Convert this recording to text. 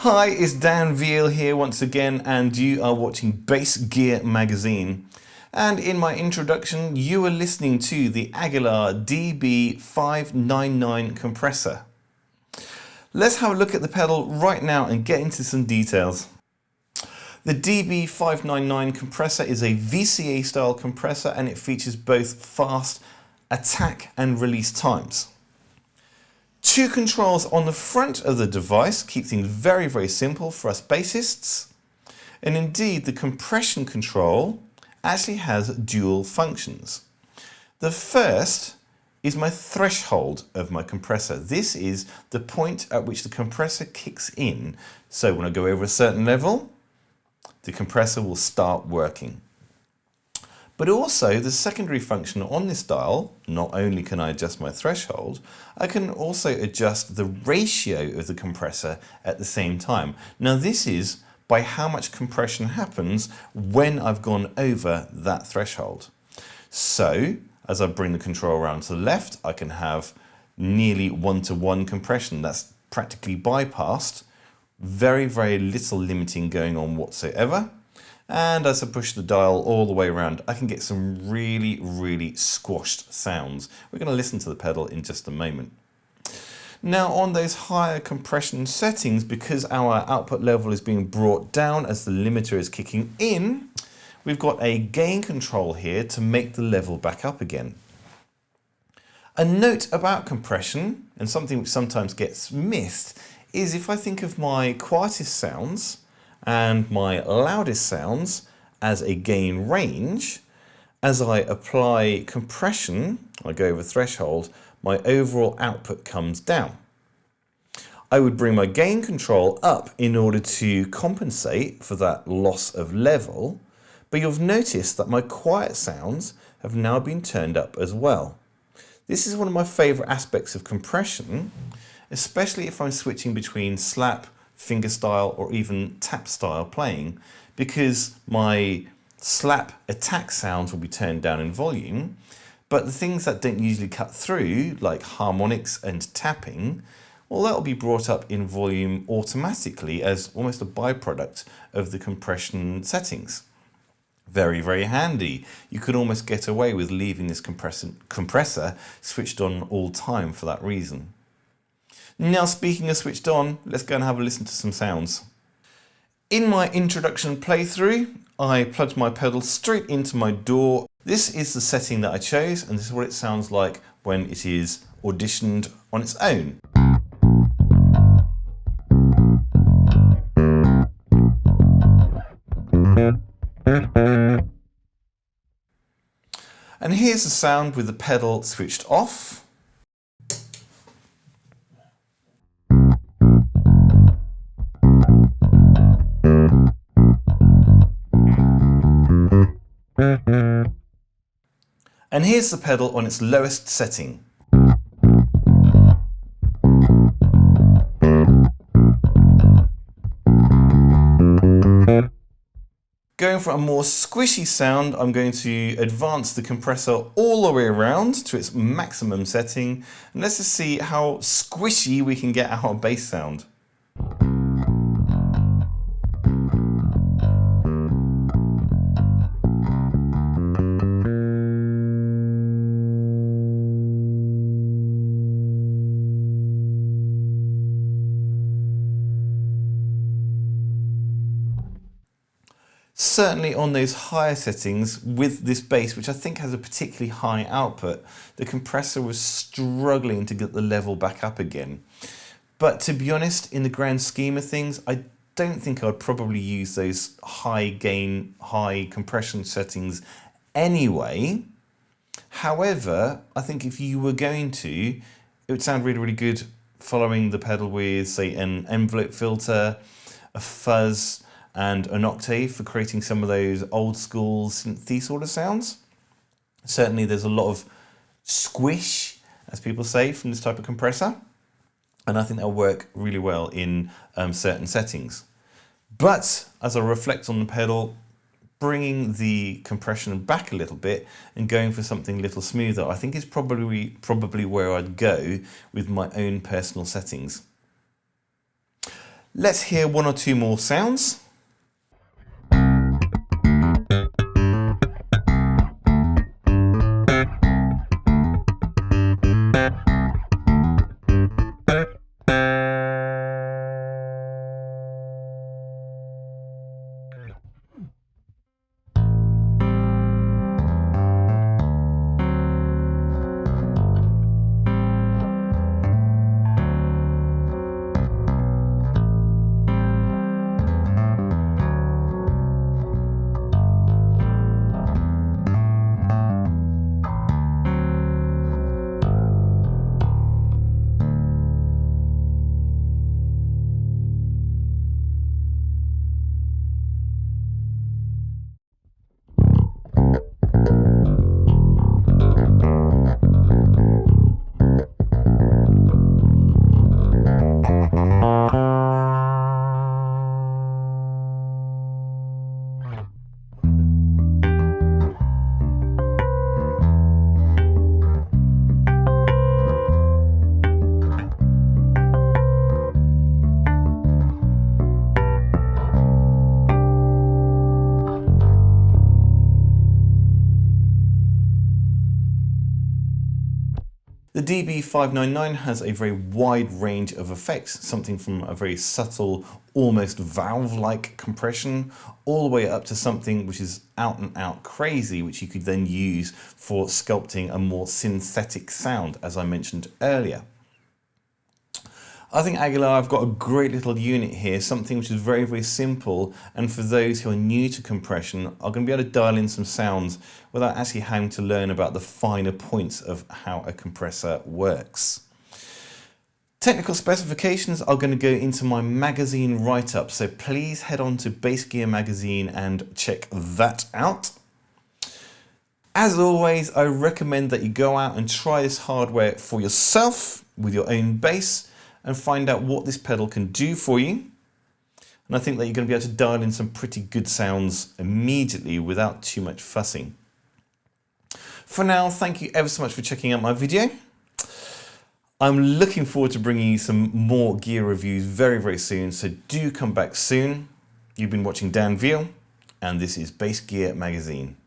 Hi, it's Dan Veal here once again, and you are watching Bass Gear Magazine. And in my introduction, you are listening to the Aguilar DB599 compressor. Let's have a look at the pedal right now and get into some details. The DB599 compressor is a VCA style compressor, and it features both fast attack and release times. Two controls on the front of the device keep things very, very simple for us bassists. And indeed, the compression control actually has dual functions. The first is my threshold of my compressor. This is the point at which the compressor kicks in. So when I go over a certain level, the compressor will start working. But also the secondary function on this dial, not only can I adjust my threshold, I can also adjust the ratio of the compressor at the same time. Now this is by how much compression happens when I've gone over that threshold. So as I bring the control around to the left, I can have nearly 1-to-1 compression. That's practically bypassed. Very, very little limiting going on whatsoever. And as I push the dial all the way around, I can get some really, really squashed sounds. We're going to listen to the pedal in just a moment. Now on those higher compression settings, because our output level is being brought down as the limiter is kicking in, we've got a gain control here to make the level back up again. A note about compression, and something which sometimes gets missed, is if I think of my quietest sounds and my loudest sounds as a gain range, as I apply compression, I go over threshold, my overall output comes down. I would bring my gain control up in order to compensate for that loss of level, but you'll notice that my quiet sounds have now been turned up as well. This is one of my favorite aspects of compression, especially if I'm switching between slap, fingerstyle or even tap style playing, because my slap attack sounds will be turned down in volume, but the things that don't usually cut through, like harmonics and tapping, well, that will be brought up in volume automatically as almost a byproduct of the compression settings. Very, very handy. You could almost get away with leaving this compressor switched on all time for that reason. Now, speaking of switched on, let's go and have a listen to some sounds. In my introduction playthrough, I plugged my pedal straight into my DAW. This is the setting that I chose, and this is what it sounds like when it is auditioned on its own. And here's the sound with the pedal switched off. And here's the pedal on its lowest setting. Going for a more squishy sound, I'm going to advance the compressor all the way around to its maximum setting. And let's just see how squishy we can get our bass sound. Certainly on those higher settings with this bass, which I think has a particularly high output, the compressor was struggling to get the level back up again. But to be honest, in the grand scheme of things, I don't think I'd probably use those high gain, high compression settings anyway. However, I think if you were going to, it would sound really, really good following the pedal with, say, an envelope filter, a fuzz, and an octave for creating some of those old school synthy sort of sounds. Certainly there's a lot of squish, as people say, from this type of compressor, and I think that'll work really well in certain settings. But as I reflect on the pedal, bringing the compression back a little bit and going for something a little smoother, I think is probably where I'd go with my own personal settings. Let's hear one or two more sounds. The DB599 has a very wide range of effects, something from a very subtle, almost valve-like compression, all the way up to something which is out and out crazy, which you could then use for sculpting a more synthetic sound, as I mentioned earlier. I think Aguilar have got a great little unit here, something which is very, very simple, and for those who are new to compression are going to be able to dial in some sounds without actually having to learn about the finer points of how a compressor works. Technical specifications are going to go into my magazine write-up, so please head on to Bass Gear magazine and check that out. As always, I recommend that you go out and try this hardware for yourself with your own bass and find out what this pedal can do for you. And I think that you're going to be able to dial in some pretty good sounds immediately without too much fussing. For now, thank you ever so much for checking out my video. I'm looking forward to bringing you some more gear reviews very, very soon, so do come back soon. You've been watching Dan Veal, and this is Bass Gear Magazine.